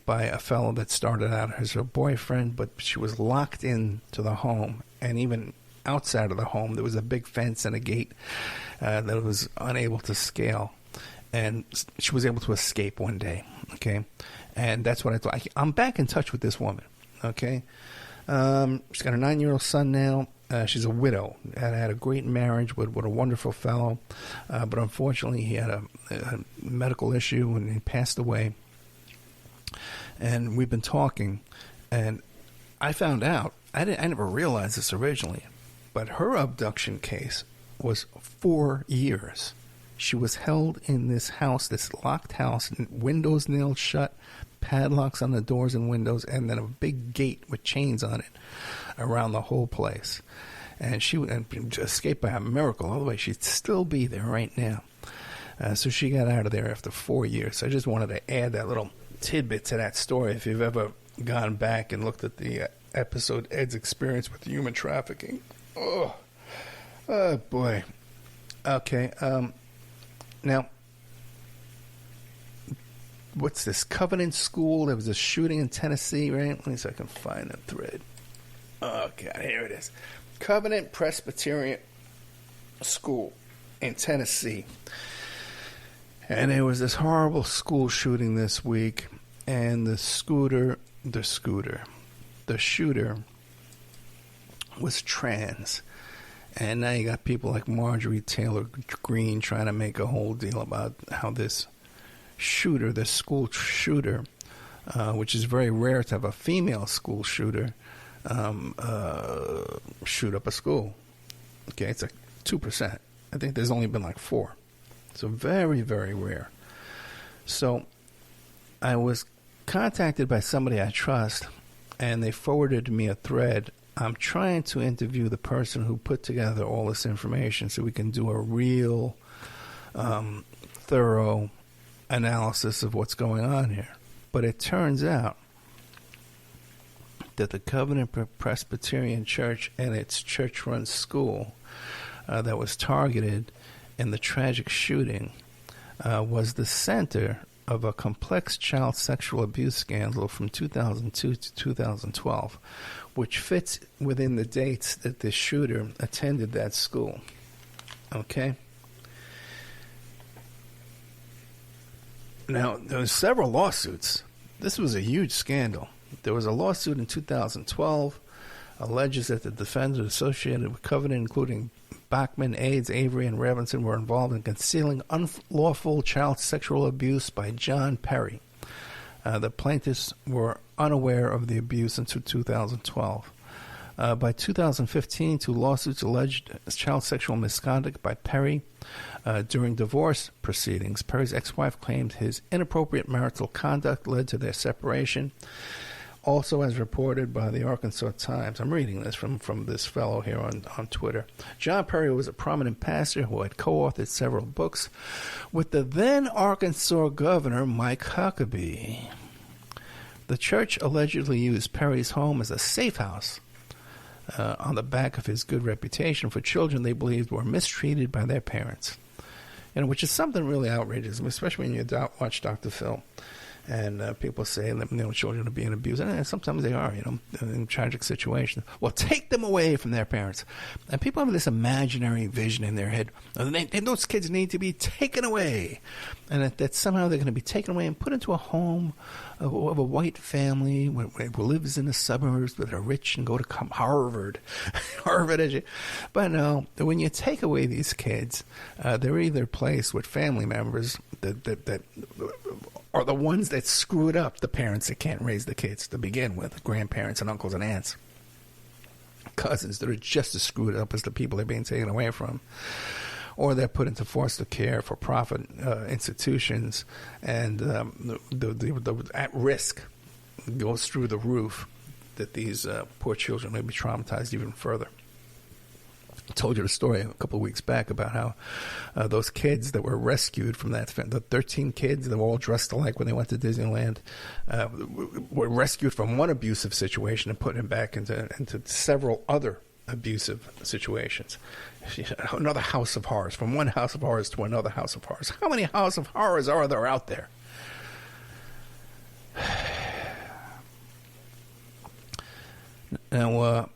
by a fellow that started out as her boyfriend, but she was locked into the home, and even outside of the home there was a big fence and a gate that was unable to scale, and she was able to escape one day. Okay, and that's what I thought. I'm back in touch with this woman. Okay, she's got a 9-year-old son now. She's a widow and had a great marriage with a wonderful fellow, but unfortunately he had a medical issue and he passed away. And we've been talking, and I found out, I never realized this originally, but her abduction case was 4 years. She was held in this house, this locked house, windows nailed shut, padlocks on the doors and windows, and then a big gate with chains on it around the whole place. And she escaped by a miracle. Otherwise, she'd still be there right now. So she got out of there after 4 years. So I just wanted to add that little tidbit to that story. If you've ever gone back and looked at the episode Ed's experience with human trafficking. Oh boy. Okay. Now, what's this? Covenant School. There was a shooting in Tennessee, right? Let me see if I can find that thread. Oh, God, here it is. Covenant Presbyterian School in Tennessee. And there was this horrible school shooting this week, and the shooter was trans. And now you got people like Marjorie Taylor Greene trying to make a whole deal about how this shooter, this school shooter, which is very rare to have a female school shooter shoot up a school. Okay, it's like 2%. I think there's only been like 4. So very, very rare. So I was contacted by somebody I trust, and they forwarded me a thread. I'm trying to interview the person who put together all this information so we can do a real thorough analysis of what's going on here. But it turns out that the Covenant Presbyterian Church and its church-run school that was targeted in the tragic shooting was the center of a complex child sexual abuse scandal from 2002 to 2012, which fits within the dates that the shooter attended that school. Okay? Now, there were several lawsuits. This was a huge scandal. There was a lawsuit in 2012 alleges that the defendants associated with Covenant, including Bachman, Aids, Avery, and Revenson, were involved in concealing unlawful child sexual abuse by John Perry. The plaintiffs were unaware of the abuse until 2012. By 2015, 2 lawsuits alleged child sexual misconduct by Perry during divorce proceedings. Perry's ex-wife claimed his inappropriate marital conduct led to their separation. Also, as reported by the Arkansas Times, I'm reading this from this fellow here on Twitter. John Perry was a prominent pastor who had co-authored several books with the then Arkansas governor, Mike Huckabee. The church allegedly used Perry's home as a safe house on the back of his good reputation for children they believed were mistreated by their parents. Which is something really outrageous, especially when you watch Dr. Phil. And people say that children are being abused, and sometimes they are, in tragic situations. Well, take them away from their parents. And people have this imaginary vision in their head. And those kids need to be taken away. And that somehow they're going to be taken away and put into a home of a white family who lives in the suburbs that are rich and go to Harvard. But no, when you take away these kids, they're either placed with family members that are the ones that screwed up the parents that can't raise the kids to begin with, grandparents and uncles and aunts, cousins that are just as screwed up as the people they're being taken away from, or they're put into foster care for profit institutions, and the at risk goes through the roof that these poor children may be traumatized even further. I told you the story a couple of weeks back about how those kids that were rescued from the 13 kids that were all dressed alike when they went to Disneyland, were rescued from one abusive situation and put them back into several other abusive situations. Another house of horrors, from one house of horrors to another house of horrors. How many house of horrors are there out there? Now,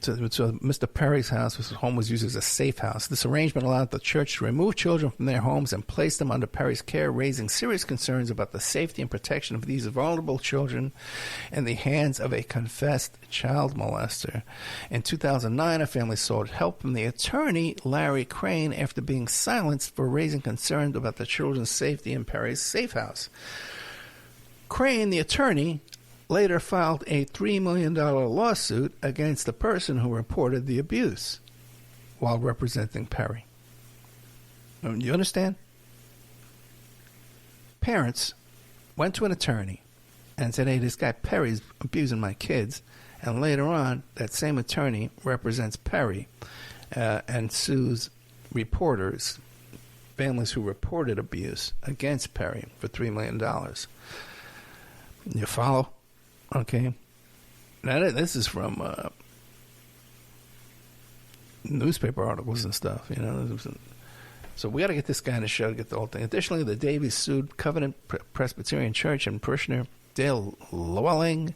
so Mr. Perry's his home was used as a safe house. This arrangement allowed the church to remove children from their homes and place them under Perry's care, raising serious concerns about the safety and protection of these vulnerable children in the hands of a confessed child molester. In 2009, a family sought help from the attorney, Larry Crane, after being silenced for raising concerns about the children's safety in Perry's safe house. Crane, the attorney, later filed a $3 million lawsuit against the person who reported the abuse while representing Perry. You understand? Parents went to an attorney and said, hey, this guy Perry's abusing my kids. And later on, that same attorney represents Perry and sues reporters, families who reported abuse against Perry for $3 million. You follow? Okay. Now, this is from newspaper articles and stuff, So we got to get this guy on the show to get the whole thing. Additionally, the Davies sued Covenant Presbyterian Church and parishioner Llewellyn,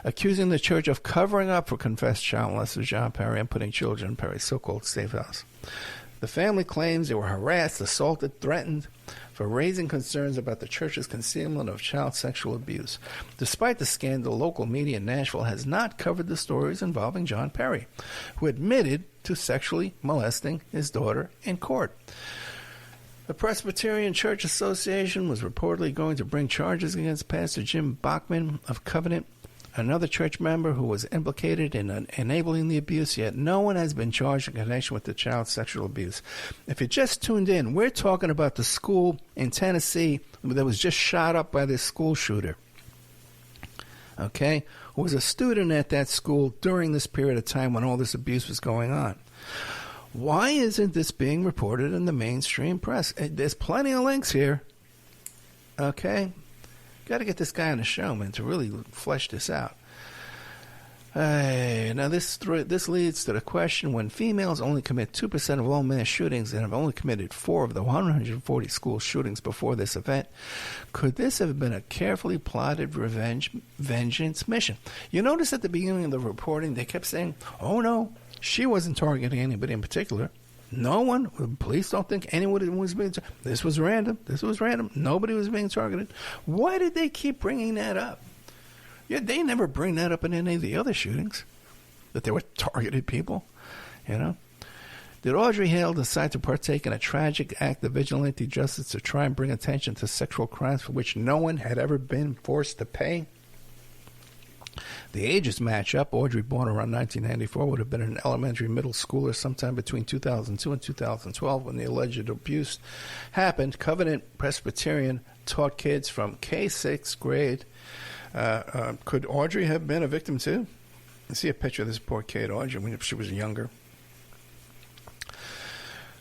accusing the church of covering up for confessed child molester John Perry and putting children in Perry's so-called safe house. The family claims they were harassed, assaulted, threatened for raising concerns about the church's concealment of child sexual abuse. Despite the scandal, local media in Nashville has not covered the stories involving John Perry, who admitted to sexually molesting his daughter in court. The Presbyterian Church Association was reportedly going to bring charges against Pastor Jim Bachman of Covenant, another church member who was implicated in enabling the abuse, yet no one has been charged in connection with the child sexual abuse. If you just tuned in, we're talking about the school in Tennessee that was just shot up by this school shooter, okay, who was a student at that school during this period of time when all this abuse was going on. Why isn't this being reported in the mainstream press? There's plenty of links here, okay? Got to get this guy on the show, man, to really flesh this out. Now, this leads to the question, when females only commit 2% of all mass shootings and have only committed 4 of the 140 school shootings before this event, could this have been a carefully plotted vengeance mission? You notice at the beginning of the reporting, they kept saying, oh, no, she wasn't targeting anybody in particular. No one, police don't think anyone was being targeted. This was random. Nobody was being targeted. Why did they keep bringing that up? Yeah, they never bring that up in any of the other shootings, that there were targeted people, you know. Did Audrey Hale decide to partake in a tragic act of vigilante justice to try and bring attention to sexual crimes for which no one had ever been forced to pay? The ages match up. Audrey, born around 1994, would have been an elementary middle schooler sometime between 2002 and 2012 when the alleged abuse happened. Covenant Presbyterian taught kids from K-6 grade. Could Audrey have been a victim too? I see a picture of this poor kid, Audrey, when she was younger.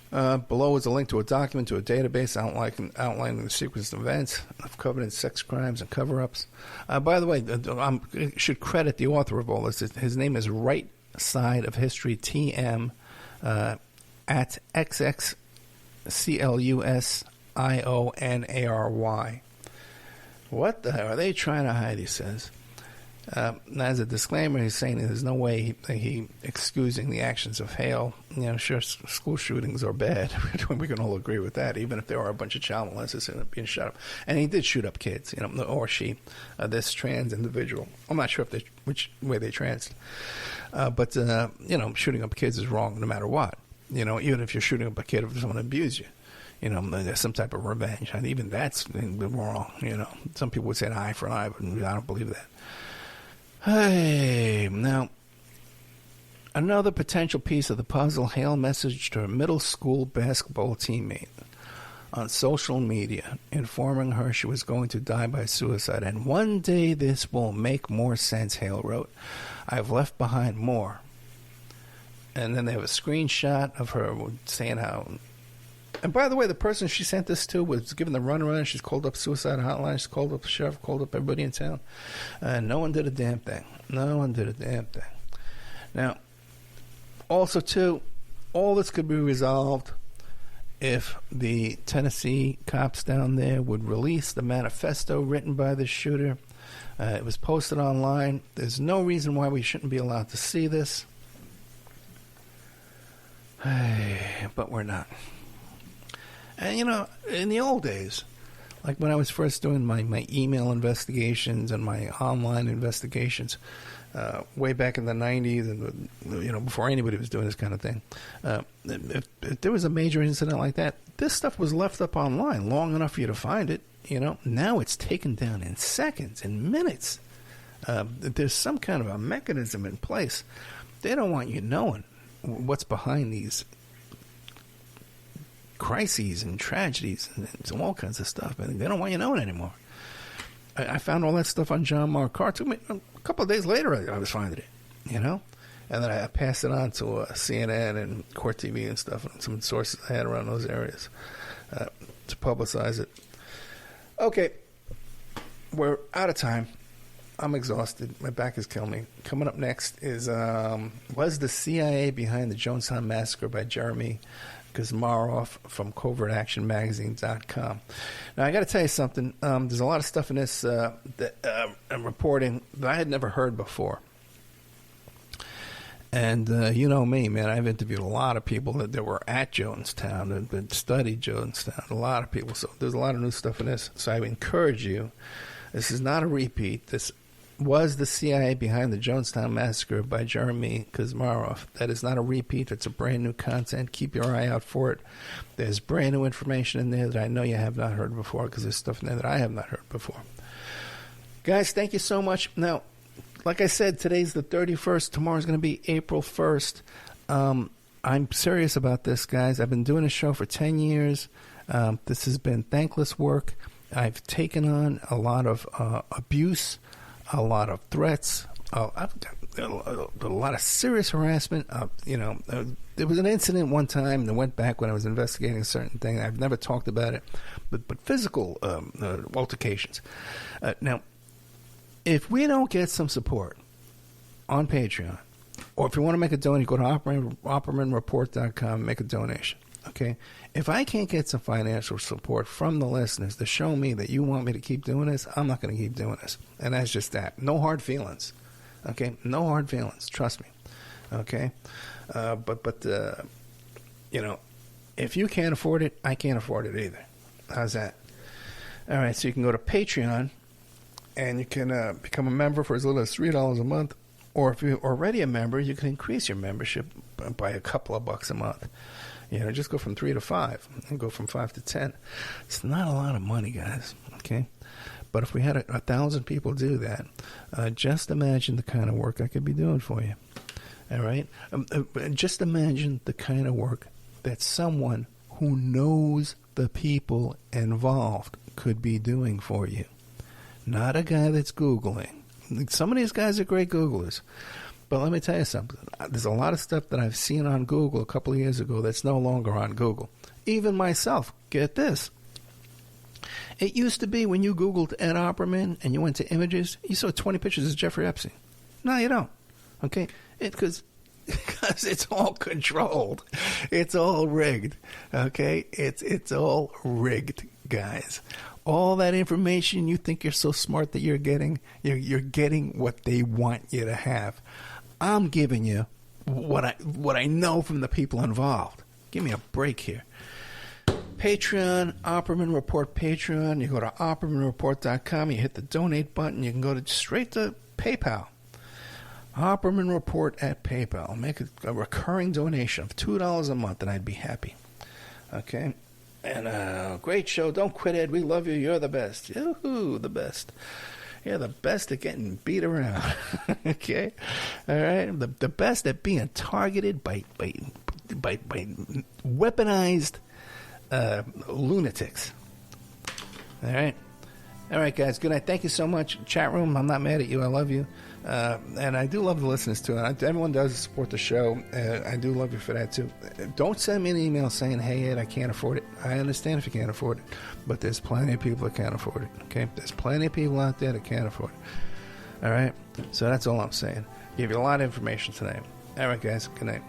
Below is a link to a document to a database outlining the sequence of events of Covenant sex crimes and cover-ups. By the way, I should credit the author of all this. His name is Right Side of History, TM, at XXCLUSIONARY. What the hell are they trying to hide, he says. As a disclaimer, he's saying there's no way he excusing the actions of Hale. You know, sure, school shootings are bad. We can all agree with that, even if there are a bunch of child molesters being shot up. And he did shoot up kids, you know, or she, this trans individual. I'm not sure which way they trans. But you know, shooting up kids is wrong no matter what. You know, even if you're shooting up a kid if someone abused you. You know, there's some type of revenge. And even that's wrong, you know. Some people would say an eye for an eye, but I don't believe that. Hey, now, another potential piece of the puzzle, Hale messaged her middle school basketball teammate on social media, informing her she was going to die by suicide. And one day this will make more sense, Hale wrote. I've left behind more. And then they have a screenshot of her saying how... And by the way, the person she sent this to was given the runaround. She's called up suicide hotline. She's called up the sheriff, called up everybody in town. No one did a damn thing. Now, also, too, all this could be resolved if the Tennessee cops down there would release the manifesto written by the shooter. It was posted online. There's no reason why we shouldn't be allowed to see this. But we're not. And, you know, in the old days, like when I was first doing my email investigations and my online investigations, way back in the 90s, and you know, before anybody was doing this kind of thing, if there was a major incident like that, this stuff was left up online long enough for you to find it. You know, now it's taken down in seconds, in minutes. There's some kind of a mechanism in place. They don't want you knowing what's behind these crises and tragedies and all kinds of stuff. Man. They don't want you knowing anymore. I found all that stuff on John Mark Carr. It took me a couple of days later I was finding it, you know? And then I passed it on to CNN and Court TV and stuff, and some sources I had around those areas to publicize it. Okay, we're out of time. I'm exhausted. My back is killing me. Coming up next is, was the CIA behind the Jonestown Massacre by Jeremy Kazmarov from CovertActionMagazine.com. Now, I got to tell you something. There's a lot of stuff in this that I'm reporting that I had never heard before. And you know me, man. I've interviewed a lot of people that were at Jonestown, that studied Jonestown. A lot of people. So there's a lot of new stuff in this. So I encourage you. This is not a repeat. This was the CIA behind the Jonestown Massacre by Jeremy Kazmarov. That is not a repeat. It's a brand new content. Keep your eye out for it. There's brand new information in there that I know you have not heard before, because there's stuff in there that I have not heard before. Guys, thank you so much. Now, like I said, today's the 31st. Tomorrow's going to be April 1st. I'm serious about this, guys. I've been doing a show for 10 years. This has been thankless work. I've taken on a lot of abuse, a lot of threats, I've got a lot of serious harassment. There was an incident one time that went back when I was investigating a certain thing. I've never talked about it, but physical altercations. Now, if we don't get some support on Patreon, or if you want to make a donation, go to OppermanReport.com, make a donation. Okay? If I can't get some financial support from the listeners to show me that you want me to keep doing this, I'm not going to keep doing this. And that's just that. No hard feelings. Okay? No hard feelings. Trust me. Okay? If you can't afford it, I can't afford it either. How's that? All right, so you can go to Patreon, and you can become a member for as little as $3 a month. Or if you're already a member, you can increase your membership by a couple of bucks a month. Just go from 3 to 5 and go from 5 to 10. It's not a lot of money, guys. Okay, but if we had 1,000 people do that, just imagine the kind of work I could be doing for you. All right, just imagine the kind of work that someone who knows the people involved could be doing for you. Not a guy that's Googling. Some of these guys are great Googlers. But let me tell you something. There's a lot of stuff that I've seen on Google a couple of years ago that's no longer on Google. Even myself, get this. It used to be when you Googled Ed Opperman and you went to images, you saw 20 pictures of Jeffrey Epstein. No, you don't. Okay? Because it's all controlled. It's all rigged. Okay? It's all rigged, guys. All that information you think you're so smart that you're getting what they want you to have. I'm giving you what I know from the people involved. Give me a break here. Patreon, Opperman Report Patreon. You go to OppermanReport.com. You hit the donate button. You can go straight to PayPal. Opperman Report at PayPal. Make a recurring donation of $2 a month, and I'd be happy. Okay? And great show. Don't quit, Ed. We love you. You're the best. Yoo-hoo, the best. You're the best at getting beat around. Okay? All right? The best at being targeted by weaponized lunatics. All right? All right, guys. Good night. Thank you so much. Chat room, I'm not mad at you. I love you. And I do love the listeners, too. Everyone does support the show. I do love you for that, too. Don't send me an email saying, hey, Ed, I can't afford it. I understand if you can't afford it. But there's plenty of people that can't afford it, okay? There's plenty of people out there that can't afford it. All right? So that's all I'm saying. Give you a lot of information tonight. All right, guys. Good night.